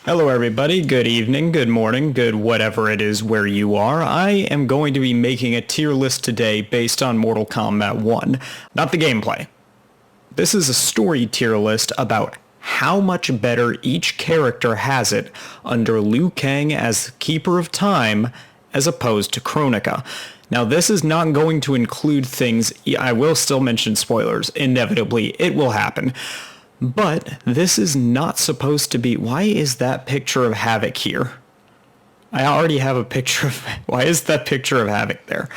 Hello everybody, good evening, good morning, good whatever it is where you are. I am going to be making a tier list today based on Mortal Kombat 1, not the gameplay. This is a story tier list about how much better each character has it under Liu Kang as Keeper of Time as opposed to Kronika. Now this is not going to include things, I will still mention spoilers, inevitably it will happen. But this is not supposed to be... Why is that picture of Havik here? I already have a picture of... Why is that picture of Havik there?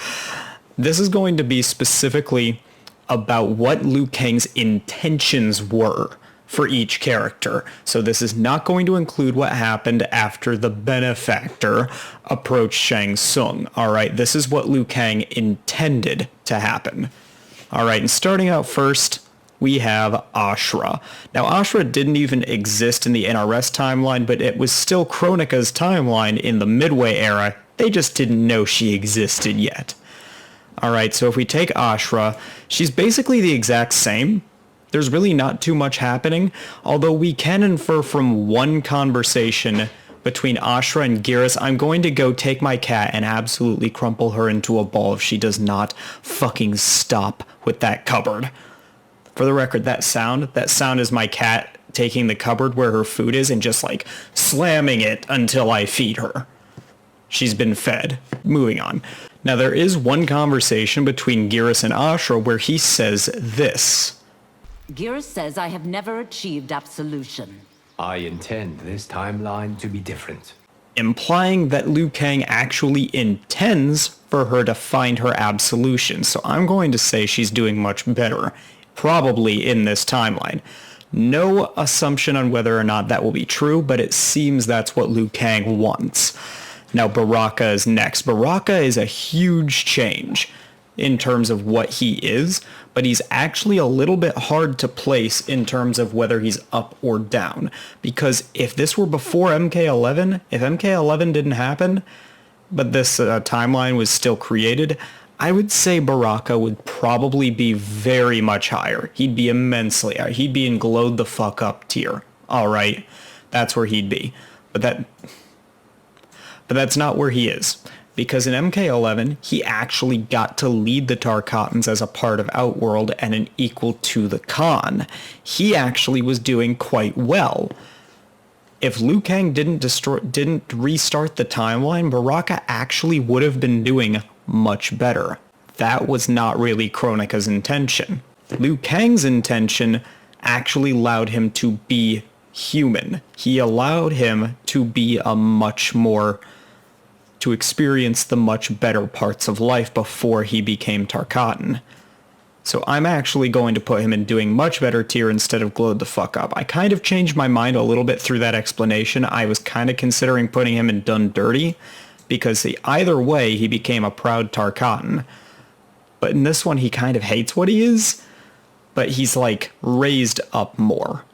This is going to be specifically about what Liu Kang's intentions were for each character. So this is not going to include what happened after the benefactor approached Shang Tsung. Alright, this is what Liu Kang intended to happen. Alright, and starting out first, we have Ashra. Now, Ashra didn't even exist in the NRS timeline, but it was still Kronika's timeline in the Midway era. They just didn't know she existed yet. Alright, so if we take Ashra, she's basically the exact same. There's really not too much happening, although we can infer from one conversation between Ashra and Geras, I'm going to go take my cat and absolutely crumple her into a ball if she does not fucking stop with that cupboard. For the record, that sound is my cat taking the cupboard where her food is and just like slamming it until I feed her. She's been fed. Moving on. Now there is one conversation between Geras and Ashra where he says this. Geras says I have never achieved absolution. I intend this timeline to be different. Implying that Liu Kang actually intends for her to find her absolution. So I'm going to say she's doing much better. Probably in this timeline. No assumption on whether or not that will be true, but it seems that's what Liu Kang wants. Now Baraka is next. Baraka is a huge change in terms of what he is, but he's actually a little bit hard to place in terms of whether he's up or down. Because if this were before MK11, if MK11 didn't happen, but this timeline was still created, I would say Baraka would probably be very much higher. He'd be immensely higher. He'd be in glowed the fuck up tier. Alright, that's where he'd be. But that's not where he is. Because in MK11, he actually got to lead the Tarkatans as a part of Outworld and an equal to the Khan. He actually was doing quite well. If Liu Kang didn't restart the timeline, Baraka actually would have been doing much better. That was not really Kronika's intention. Liu Kang's intention actually allowed him to be human. He allowed him to be to experience the much better parts of life before he became Tarkatan. So I'm actually going to put him in doing much better tier instead of glowed the fuck up. I kind of changed my mind a little bit through that explanation. I was kind of considering putting him in done dirty, because either way he became a proud Tarkatan. But in this one he kind of hates what he is, but he's like raised up more.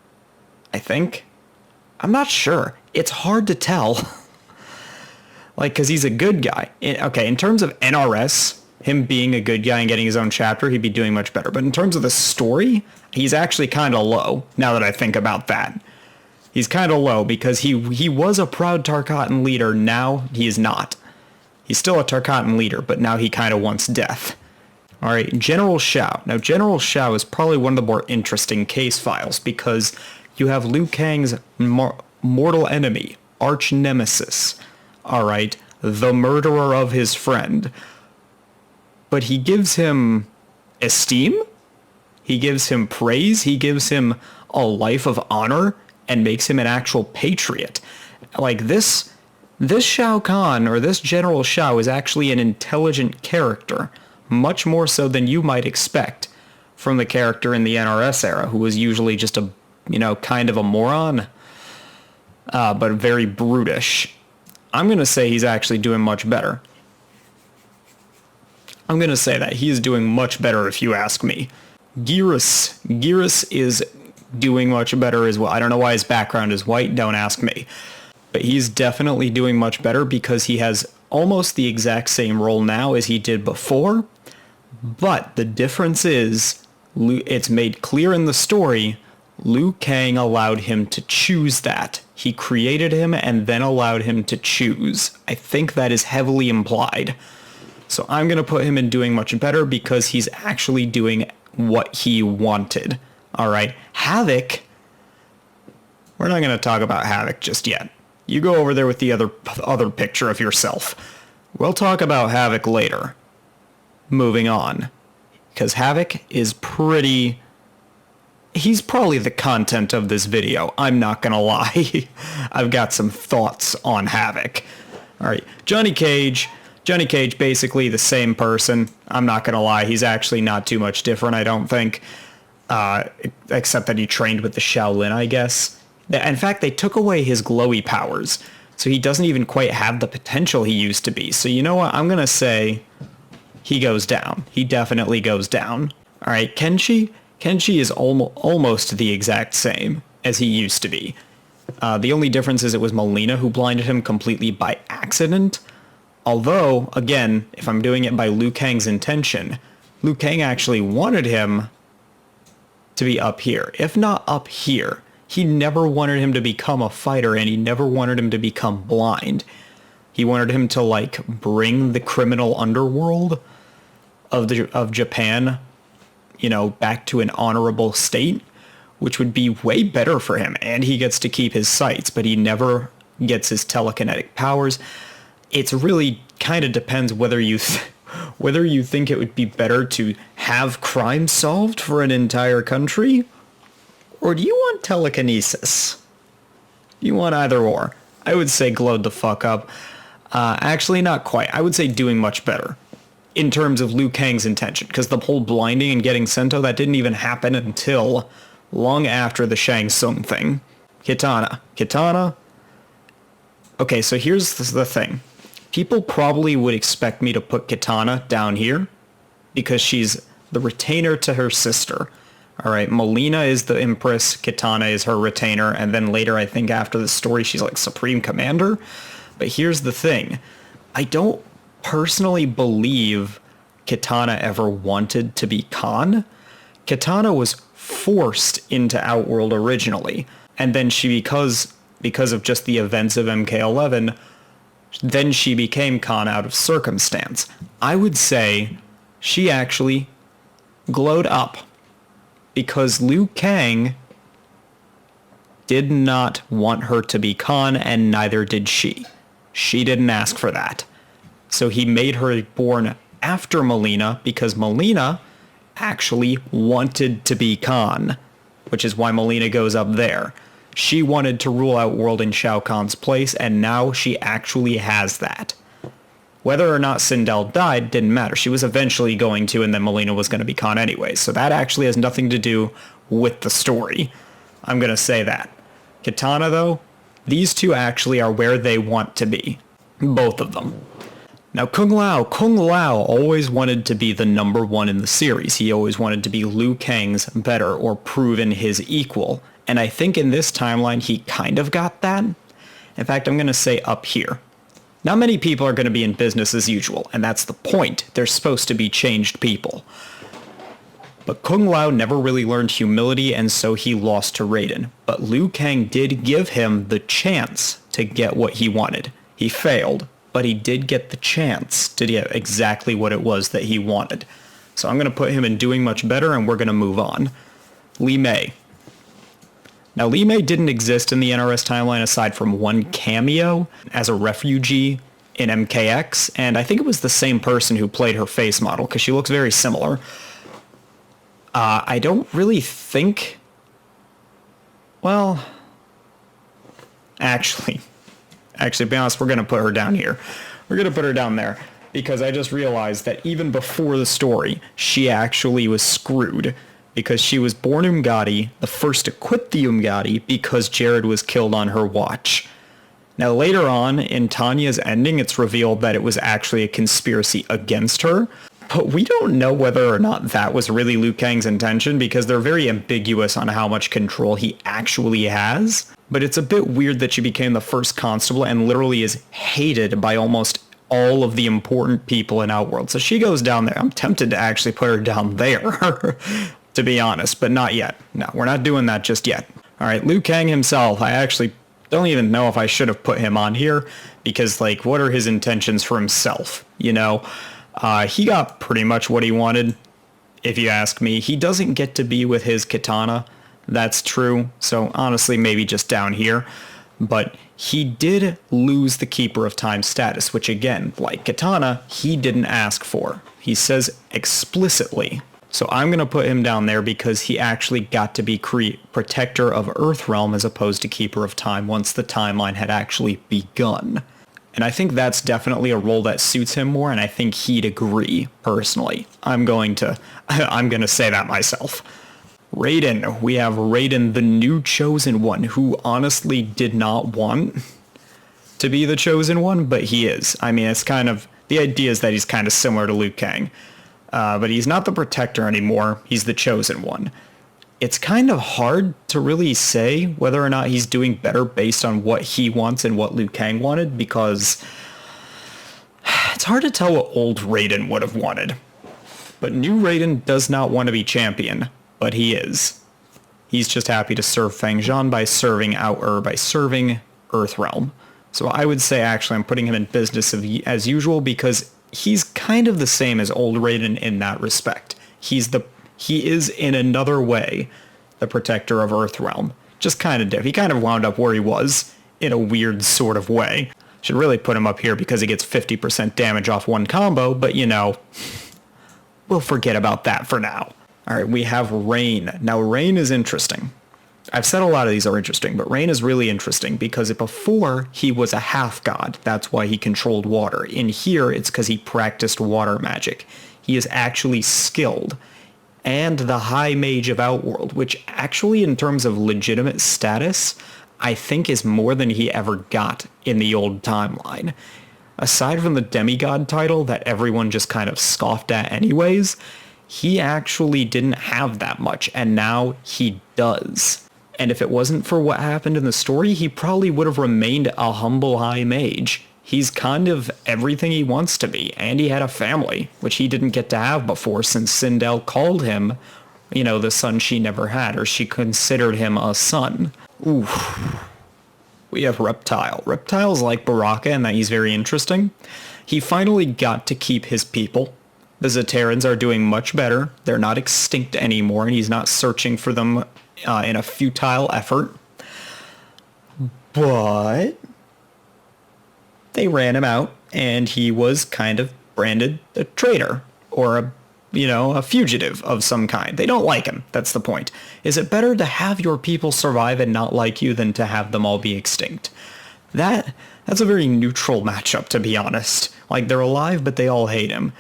I think? I'm not sure. It's hard to tell. Like, because he's a good guy. Okay, in terms of NRS, him being a good guy and getting his own chapter, he'd be doing much better. But in terms of the story, he's actually kind of low, now that I think about that. He's kind of low because he was a proud Tarkatan leader, now he is not. He's still a Tarkatan leader, but now he kind of wants death. Alright, General Shao. Now General Shao is probably one of the more interesting case files because you have Liu Kang's mortal enemy, arch nemesis. Alright, the murderer of his friend. But he gives him esteem? He gives him praise? He gives him a life of honor? And makes him an actual patriot. Like this Shao Kahn, or this General Shao, is actually an intelligent character. Much more so than you might expect from the character in the NRS era, who was usually just a, kind of a moron. But very brutish. I'm going to say he's actually doing much better. I'm going to say that he is doing much better if you ask me. Geras is doing much better as well. I don't know why his background is white, don't ask me. But he's definitely doing much better because he has almost the exact same role now as he did before. But the difference is, it's made clear in the story, Liu Kang allowed him to choose that. He created him and then allowed him to choose. I think that is heavily implied. So I'm going to put him in doing much better because he's actually doing what he wanted. Alright, Havik. We're not going to talk about Havik just yet. You go over there with the other picture of yourself. We'll talk about Havik later. Moving on. Because Havik is pretty... He's probably the content of this video, I'm not gonna lie. I've got some thoughts on Havik. Alright, Johnny Cage. Johnny Cage, basically the same person. I'm not gonna lie, he's actually not too much different, I don't think. Except that he trained with the Shaolin, I guess. In fact, they took away his glowy powers, so he doesn't even quite have the potential he used to be. So you know what, I'm gonna say he goes down. He definitely goes down. Alright, Kenshi? Kenshi is almost the exact same as he used to be. The only difference is it was Molina who blinded him completely by accident. Although, again, if I'm doing it by Liu Kang's intention, Liu Kang actually wanted him to be up here. If not up here, he never wanted him to become a fighter and he never wanted him to become blind. He wanted him to, like, bring the criminal underworld of Japan, you know, back to an honorable state, which would be way better for him. And he gets to keep his sights, but he never gets his telekinetic powers. It's really kind of depends whether you think it would be better to have crime solved for an entire country, or do you want telekinesis? You want either or. I would say glowed the fuck up. Actually, not quite. I would say doing much better in terms of Liu Kang's intention, because the whole blinding and getting Sento, that didn't even happen until long after the Shang Tsung thing. Katana. Okay, so here's the thing. People probably would expect me to put Katana down here because she's the retainer to her sister. Alright, Molina is the Empress, Katana is her retainer, and then later, I think after the story, she's like Supreme Commander. But here's the thing. I don't personally believe Katana ever wanted to be Khan. Katana was forced into Outworld originally, and then because of just the events of MK11, then she became Khan out of circumstance. I would say she actually glowed up because Liu Kang did not want her to be Khan, and neither did she. She didn't ask for that. So he made her born after Molina because Molina actually wanted to be Khan, which is why Molina goes up there. She wanted to rule Outworld in Shao Kahn's place, and now she actually has that. Whether or not Sindel died didn't matter. She was eventually going to, and then Molina was going to be Khan anyway. So that actually has nothing to do with the story. I'm going to say that. Katana, though, these two actually are where they want to be. Both of them. Now, Kung Lao always wanted to be the number one in the series. He always wanted to be Liu Kang's better or proven his equal. And I think in this timeline, he kind of got that. In fact, I'm going to say up here. Not many people are going to be in business as usual, and that's the point. They're supposed to be changed people. But Kung Lao never really learned humility, and so he lost to Raiden. But Liu Kang did give him the chance to get what he wanted. He failed, but he did get the chance to get exactly what it was that he wanted. So I'm going to put him in doing much better, and we're going to move on. Mei. Now, Mei didn't exist in the NRS timeline aside from one cameo as a refugee in MKX, and I think it was the same person who played her face model, because she looks very similar. I don't really think... Well... Actually, to be honest, we're going to put her down here. We're going to put her down there, because I just realized that even before the story, she actually was screwed. Because she was born Umgadi, the first to quit the Umgadi because Jared was killed on her watch. Now later on, in Tanya's ending, it's revealed that it was actually a conspiracy against her. But we don't know whether or not that was really Liu Kang's intention because they're very ambiguous on how much control he actually has. But it's a bit weird that she became the first constable and literally is hated by almost all of the important people in Outworld. So she goes down there. I'm tempted to actually put her down there. to be honest, but not yet. No, we're not doing that just yet. All right, Liu Kang himself, I actually don't even know if I should have put him on here, because, like, what are his intentions for himself, you know? He got pretty much what he wanted, if you ask me. He doesn't get to be with his katana, that's true, so honestly, maybe just down here. But he did lose the Keeper of Time status, which again, like Katana, he didn't ask for. He says explicitly. So I'm going to put him down there because he actually got to be Protector of Earthrealm as opposed to Keeper of Time once the timeline had actually begun. And I think that's definitely a role that suits him more, and I think he'd agree, personally. I'm going to say that myself. Raiden. We have Raiden, the new Chosen One, who honestly did not want to be the Chosen One, but he is. I mean, it's kind of, the idea is that he's kind of similar to Liu Kang. But he's not the Protector anymore, he's the Chosen One. It's kind of hard to really say whether or not he's doing better based on what he wants and what Liu Kang wanted, because it's hard to tell what old Raiden would have wanted. But new Raiden does not want to be champion, but he is. He's just happy to serve Fang Zhan by serving Earthrealm. So I would say actually I'm putting him in business as usual because he's kind of the same as old Raiden in that respect. He is in another way the Protector of Earthrealm. Just kind of different. He kind of wound up where he was in a weird sort of way. Should really put him up here because he gets 50% damage off one combo, but you know, we'll forget about that for now. Alright, we have Rain. Now Rain is interesting. I've said a lot of these are interesting, but Rain is really interesting because before he was a half-god. That's why he controlled water. In here, it's because he practiced water magic. He is actually skilled. And the High Mage of Outworld, which actually in terms of legitimate status, I think is more than he ever got in the old timeline. Aside from the demigod title that everyone just kind of scoffed at anyways, he actually didn't have that much, and now he does. And if it wasn't for what happened in the story, he probably would have remained a humble high mage. He's kind of everything he wants to be, and he had a family, which he didn't get to have before since Sindel called him, you know, the son she never had, or she considered him a son. Oof. We have Reptile. Reptile's like Baraka in that he's very interesting. He finally got to keep his people. The Zaterans are doing much better. They're not extinct anymore, and he's not searching for them in a futile effort. But they ran him out, and he was kind of branded a traitor, or a fugitive of some kind. They don't like him, that's the point. Is it better to have your people survive and not like you than to have them all be extinct? That's a very neutral matchup, to be honest. Like, they're alive, but they all hate him.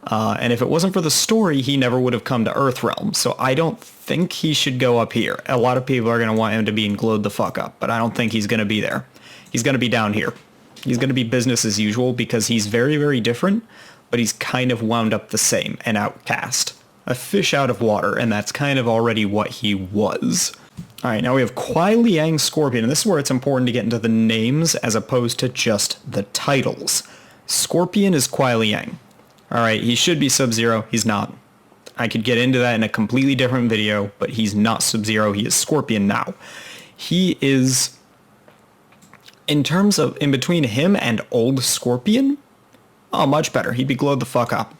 And if it wasn't for the story, he never would have come to Earthrealm, so I don't think he should go up here. A lot of people are going to want him to be glowed the fuck up, but I don't think he's going to be there. He's going to be down here. He's going to be business as usual because he's very, very different, but he's kind of wound up the same, an outcast. A fish out of water, and that's kind of already what he was. Alright, now we have Kuai Liang Scorpion, and this is where it's important to get into the names as opposed to just the titles. Scorpion is Kuai Liang. Alright, he should be Sub-Zero. He's not. I could get into that in a completely different video, but he's not Sub-Zero. He is Scorpion now. He is, in terms of, in between him and old Scorpion, oh, much better. He'd be glowed the fuck up.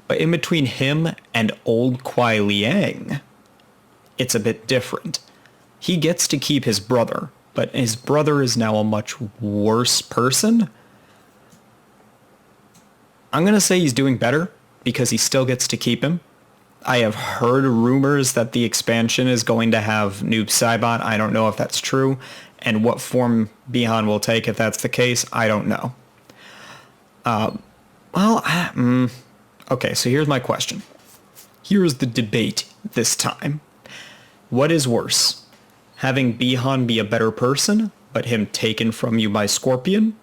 But in between him and old Kuai Liang, it's a bit different. He gets to keep his brother, but his brother is now a much worse person. I'm going to say he's doing better because he still gets to keep him. I have heard rumors that the expansion is going to have Noob Saibot. I don't know if that's true, and what form Bihan will take if that's the case, I don't know. Okay, so here's my question. Here's the debate this time. What is worse? Having Bihan be a better person, but him taken from you by Scorpion?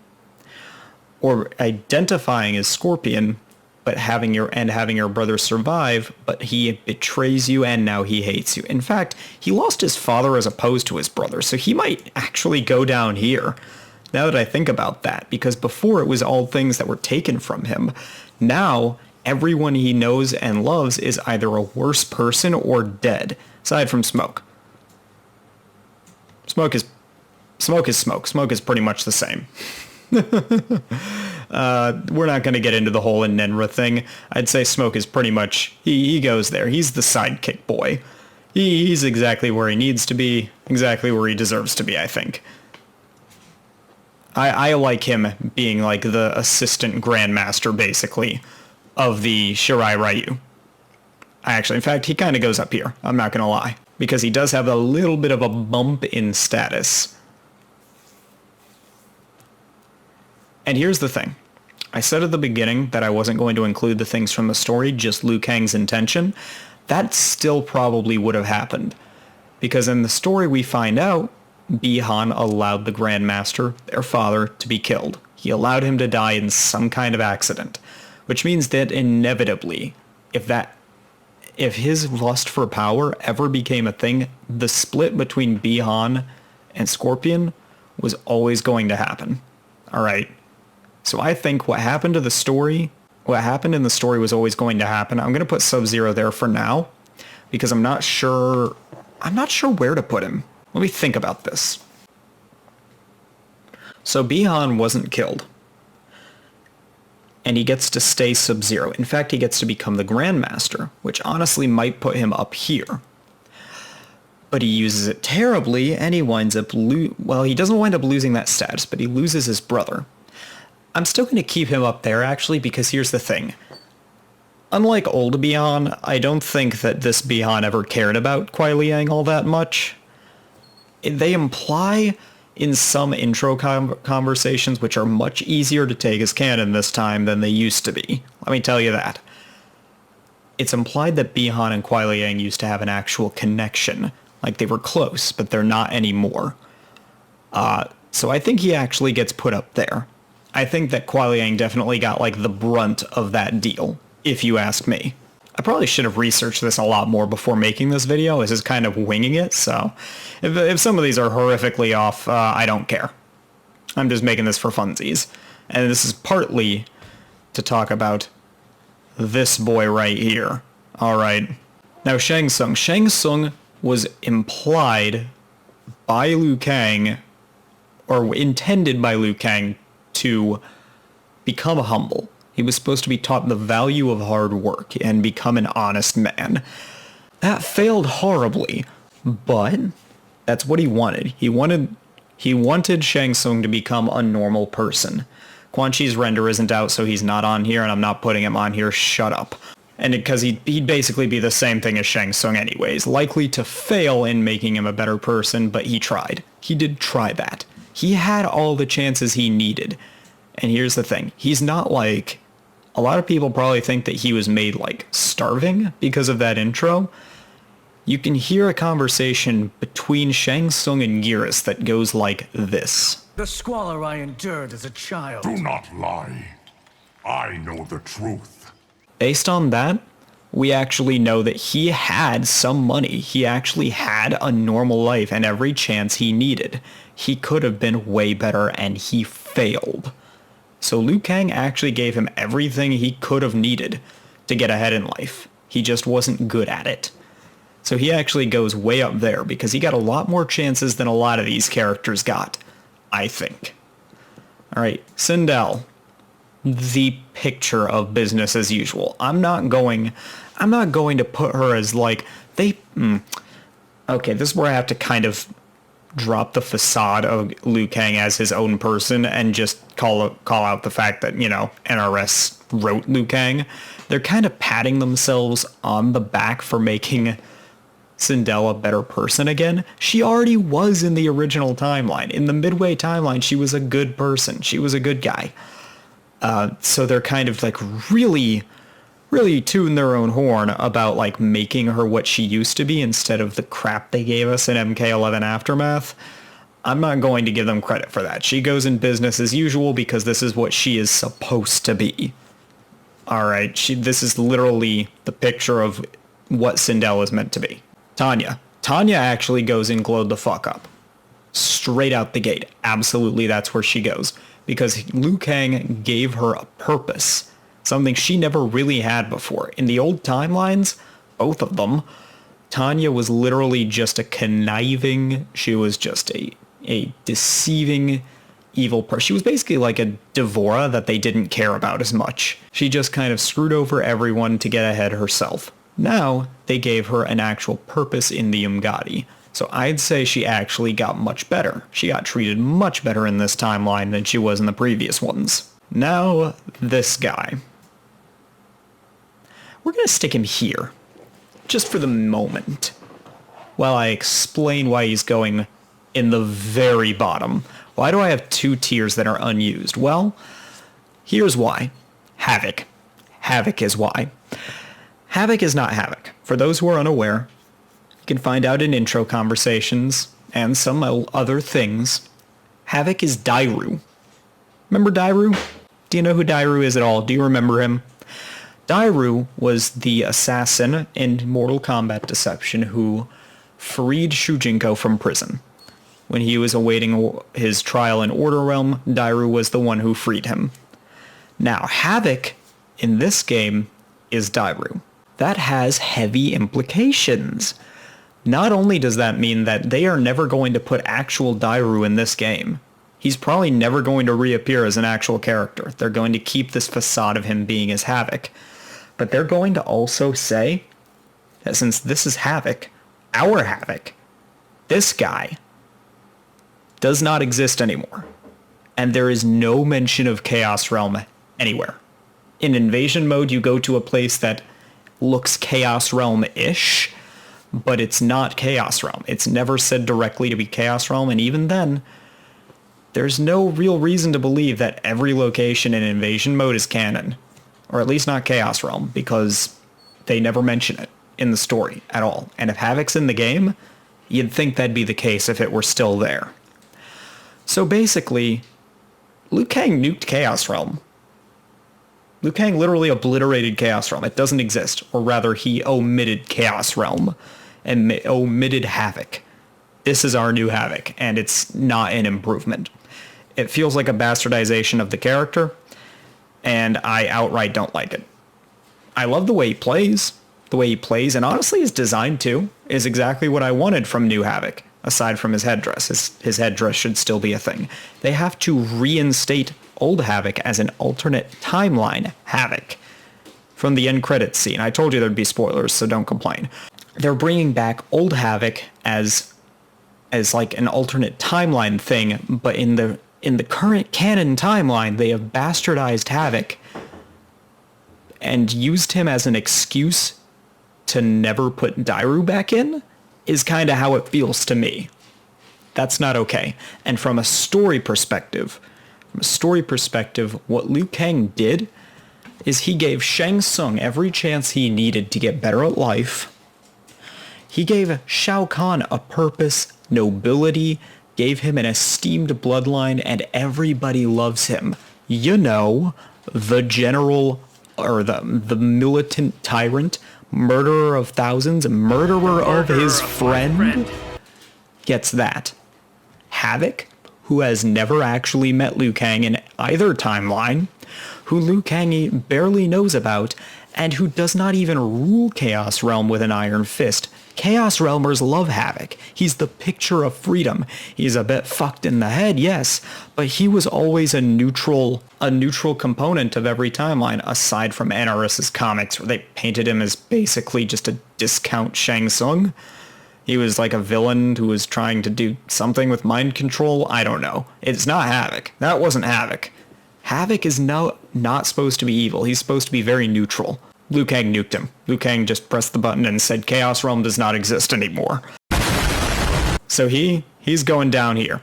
Or identifying as Scorpion, but having your brother survive, but he betrays you and now he hates you. In fact, he lost his father as opposed to his brother, so he might actually go down here. Now that I think about that, because before it was all things that were taken from him. Now, everyone he knows and loves is either a worse person or dead, aside from Smoke. Smoke is smoke. Smoke is pretty much the same. We're not going to get into the whole Nenra thing. I'd say Smoke is pretty much, he goes there. He's the sidekick boy. He's exactly where he needs to be, exactly where he deserves to be, I think. I like him being like the assistant grandmaster, basically, of the Shirai Ryu. In fact, he kind of goes up here, I'm not going to lie, because he does have a little bit of a bump in status. And here's the thing. I said at the beginning that I wasn't going to include the things from the story, just Liu Kang's intention. That still probably would have happened. Because in the story we find out, Bi-Han allowed the Grandmaster, their father, to be killed. He allowed him to die in some kind of accident. Which means that inevitably, if his lust for power ever became a thing, the split between Bi-Han and Scorpion was always going to happen. Alright? So I think what happened in the story was always going to happen. I'm going to put Sub-Zero there for now, because I'm not sure where to put him. Let me think about this. So Bi-Han wasn't killed. And he gets to stay Sub-Zero. In fact, he gets to become the Grandmaster, which honestly might put him up here. But he uses it terribly, and he winds up he doesn't wind up losing that status, but he loses his brother. I'm still going to keep him up there, actually, because here's the thing. Unlike old Bi-Han, I don't think that this Bi-Han ever cared about Kuai Liang all that much. They imply in some intro conversations, which are much easier to take as canon this time than they used to be. Let me tell you that. It's implied that Bi-Han and Kuai Liang used to have an actual connection. Like they were close, but they're not anymore. So I think he actually gets put up there. I think that Kuai Liang definitely got like the brunt of that deal, if you ask me. I probably should have researched this a lot more before making this video. This is kind of winging it, so if some of these are horrifically off, I don't care. I'm just making this for funsies. And this is partly to talk about this boy right here. Alright. Now Shang Tsung. Shang Tsung was implied by Liu Kang, or intended by Liu Kang, to become humble. He was supposed to be taught the value of hard work and become an honest man. That failed horribly, but that's what he wanted. He wanted Shang Tsung to become a normal person. Quan Chi's render isn't out, so he's not on here, and I'm not putting him on here. Shut up. And because he'd basically be the same thing as Shang Tsung anyways, likely to fail in making him a better person, but he tried. He did try that. He had all the chances he needed. And here's the thing. He's not like... A lot of people probably think that he was made, like, starving because of that intro. You can hear a conversation between Shang Tsung and Geras that goes like this. The squalor I endured as a child. Do not lie. I know the truth. Based on that, we actually know that he had some money. He actually had a normal life and every chance he needed. He could have been way better, and he failed. So Liu Kang actually gave him everything he could have needed to get ahead in life. He just wasn't good at it. So he actually goes way up there because he got a lot more chances than a lot of these characters got, I think. Alright, Sindel. The picture of business as usual. I'm not going to put her as like, Okay, this is where I have to kind of drop the facade of Liu Kang as his own person and just call out the fact that, you know, NRS wrote Liu Kang. They're kind of patting themselves on the back for making Sindel a better person again. She already was in the original timeline. In the Midway timeline, she was a good person. She was a good guy. So they're kind of like really tune their own horn about like making her what she used to be instead of the crap they gave us in MK11 Aftermath. I'm not going to give them credit for that. She goes in business as usual because this is what she is supposed to be. Alright, this is literally the picture of what Sindel is meant to be. Tanya. Tanya actually goes and glowed the fuck up. Straight out the gate. Absolutely, that's where she goes. Because Liu Kang gave her a purpose something she never really had before. In the old timelines, both of them, Tanya was literally just a conniving, she was just a deceiving, evil person. She was basically like a Devora that they didn't care about as much. She just kind of screwed over everyone to get ahead herself. Now, they gave her an actual purpose in the Umgadi. So I'd say she actually got much better. She got treated much better in this timeline than she was in the previous ones. Now, this guy. We're gonna stick him here, just for the moment, while I explain why he's going in the very bottom. Why do I have 2 tiers that are unused? Well, here's why. Havik. Havik is why. Havik is not Havik. For those who are unaware, you can find out in intro conversations and some other things. Havik is Dairu. Remember Dairu? Do you know who Dairu is at all? Do you remember him? Dairu was the assassin in Mortal Kombat Deception who freed Shujinko from prison. When he was awaiting his trial in Order Realm, Dairu was the one who freed him. Now, Havik in this game is Dairu. That has heavy implications. Not only does that mean that they are never going to put actual Dairu in this game, he's probably never going to reappear as an actual character. They're going to keep this facade of him being as Havik. But they're going to also say that since this is Havik, our Havik, this guy does not exist anymore. And there is no mention of Chaos Realm anywhere. In Invasion mode, you go to a place that looks Chaos Realm-ish, but it's not Chaos Realm. It's never said directly to be Chaos Realm, and even then, there's no real reason to believe that every location in Invasion mode is canon. Or at least not Chaos Realm, because they never mention it in the story at all. And if Havik's in the game, you'd think that'd be the case if it were still there. So basically, Liu Kang nuked Chaos Realm. Liu Kang literally obliterated Chaos Realm. It doesn't exist. Or rather, he omitted Chaos Realm and omitted Havik. This is our new Havik, and it's not an improvement. It feels like a bastardization of the character, and I outright don't like it. I love the way he plays. The way he plays, and honestly his design too, is exactly what I wanted from new Havik, aside from his headdress. His headdress should still be a thing. They have to reinstate old Havik as an alternate timeline Havik from the end credits scene. I told you there'd be spoilers, so don't complain. They're bringing back old Havik as like an alternate timeline thing, but in the current canon timeline, they have bastardized Havik and used him as an excuse to never put Dairu back in, is kind of how it feels to me. That's not okay. And from a story perspective, what Liu Kang did is he gave Shang Tsung every chance he needed to get better at life. He gave Shao Kahn a purpose, nobility, gave him an esteemed bloodline, and everybody loves him. You know, the general, or the militant tyrant, murderer of thousands, murderer of his friend, gets that. Havik, who has never actually met Liu Kang in either timeline, who Liu Kang barely knows about, and who does not even rule Chaos Realm with an iron fist. Chaos Realmers love Havik. He's the picture of freedom. He's a bit fucked in the head, yes, but he was always a neutral component of every timeline, aside from NRS's comics, where they painted him as basically just a discount Shang Tsung. He was like a villain who was trying to do something with mind control. I don't know. It's not Havik. That wasn't Havik. Havik is not supposed to be evil. He's supposed to be very neutral. Liu Kang nuked him. Liu Kang just pressed the button and said Chaos Realm does not exist anymore. So he's going down here.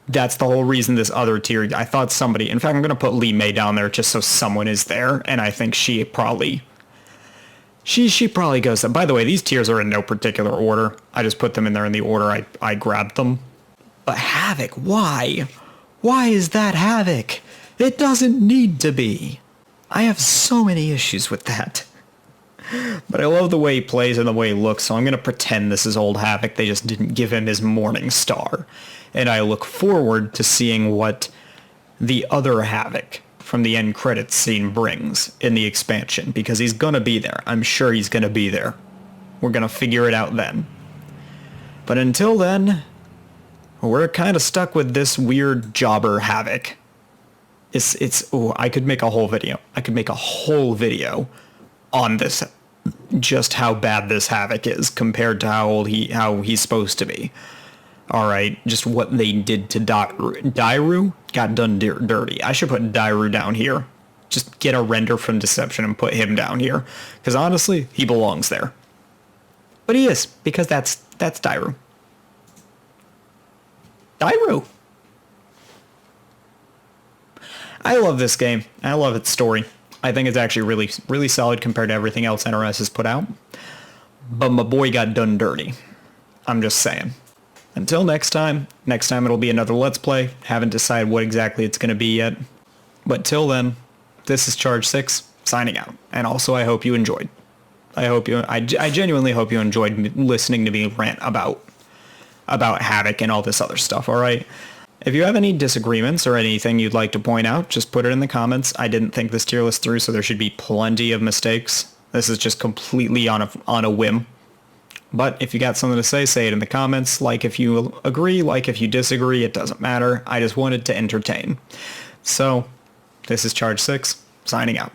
That's the whole reason this other tier, I thought somebody, in fact I'm going to put Li Mei down there just so someone is there, and I think she probably goes, by the way, these tiers are in no particular order. I just put them in there in the order I grabbed them. But Havik, why? Why is that Havik? It doesn't need to be. I have so many issues with that. But I love the way he plays and the way he looks, so I'm going to pretend this is old Havik. They just didn't give him his Morning Star. And I look forward to seeing what the other Havik from the end credits scene brings in the expansion, because he's gonna be there. I'm sure he's gonna be there. We're gonna figure it out then. But until then, we're kind of stuck with this weird jobber Havik. I could make a whole video. I could make a whole video on this, just how bad this Havik is compared to how he's supposed to be. Alright, just what they did to Dairu got done dirty. I should put Dairu down here. Just get a render from Deception and put him down here. Because honestly, he belongs there. But he is, because that's Dairu. Dairu! I love this game. I love its story. I think it's actually really, really solid compared to everything else NRS has put out. But my boy got done dirty. I'm just saying. Until next time it'll be another Let's Play. Haven't decided what exactly it's going to be yet. But till then, this is Charge 6, signing out. And also, I hope you enjoyed. I genuinely hope you enjoyed listening to me rant about Havik and all this other stuff, alright? If you have any disagreements or anything you'd like to point out, just put it in the comments. I didn't think this tier list through, so there should be plenty of mistakes. This is just completely on a whim. But if you got something to say it in the comments. Like if you agree, like if you disagree, it doesn't matter. I just wanted to entertain. So, this is Charge 6, signing out.